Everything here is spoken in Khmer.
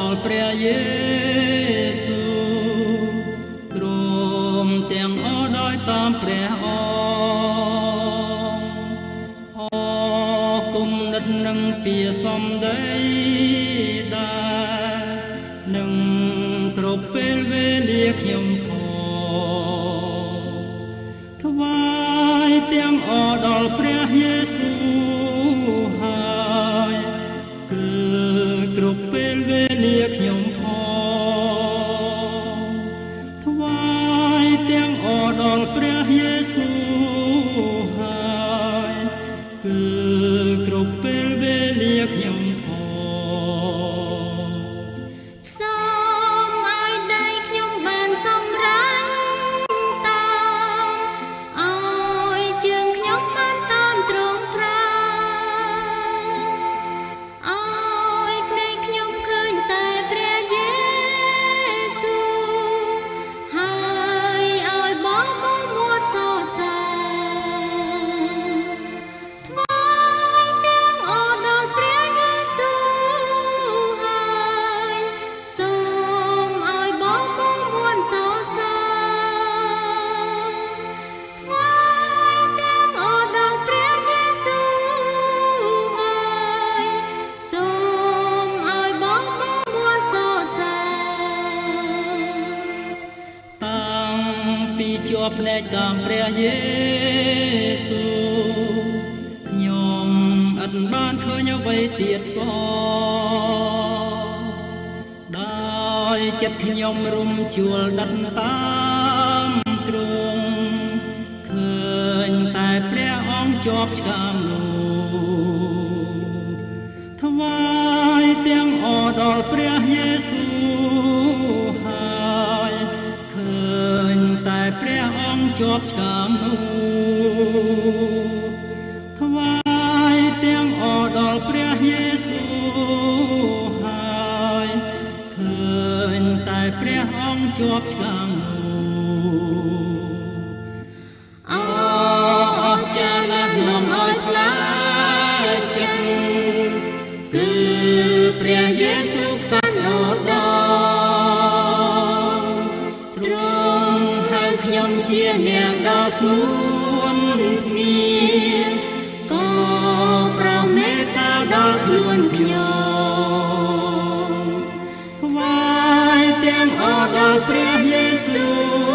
ដល់ព្រះយេស៊ូវគ្រមទាំងអស់ដោយតាមព្រះអង្គអគុំនិតនឹងពាសំដីដែរនឹងគ្រប់ពេលវេលាខ្ញុំថ្វាយទាំងអរដល់ព្រះយេស៊ូវហើយគឺគ្រប់ពេលវេលាខ្ញុំថ្វាយទាំងអរដល់ព្រះយេស៊ូវហើយគឺគ្រប់ពេលវេលាខ្ញុំជាប់ភ្នែកតាមព្រះយេស៊ូវខ្ញុំអត់បានឃើញអ្វីទៀតសោះដោយចិត្តខ្ញុំរុំជួលដិតតាមទ្រង់ឃើញតែព្រះអង្គជាប់ឆ្កាងនោះថ្វាយទាំងអរដល់ព្រះយេស៊ូវហើយឃើញតែព្រះអង្គជាប់ឆ្កាងនោះថ្វាយទាំងអរដល់ព្រះយេស៊ូវហើយឃើញតែព្រះអង្គជាប់ឆ្កាងនោះអស្ចារ្យណាស់នាំឲ្យផ្លាស់ចិត្តគឺព្រះយេស៊ូវផ្សានអូខ្ញុំជាអ្នកដ៏ស្ងួនមានក៏ប្រមេតាដល់ខ្លួនខ្ញុំថ្វាយទាំងអរដល់ព្រះយេស៊ូវ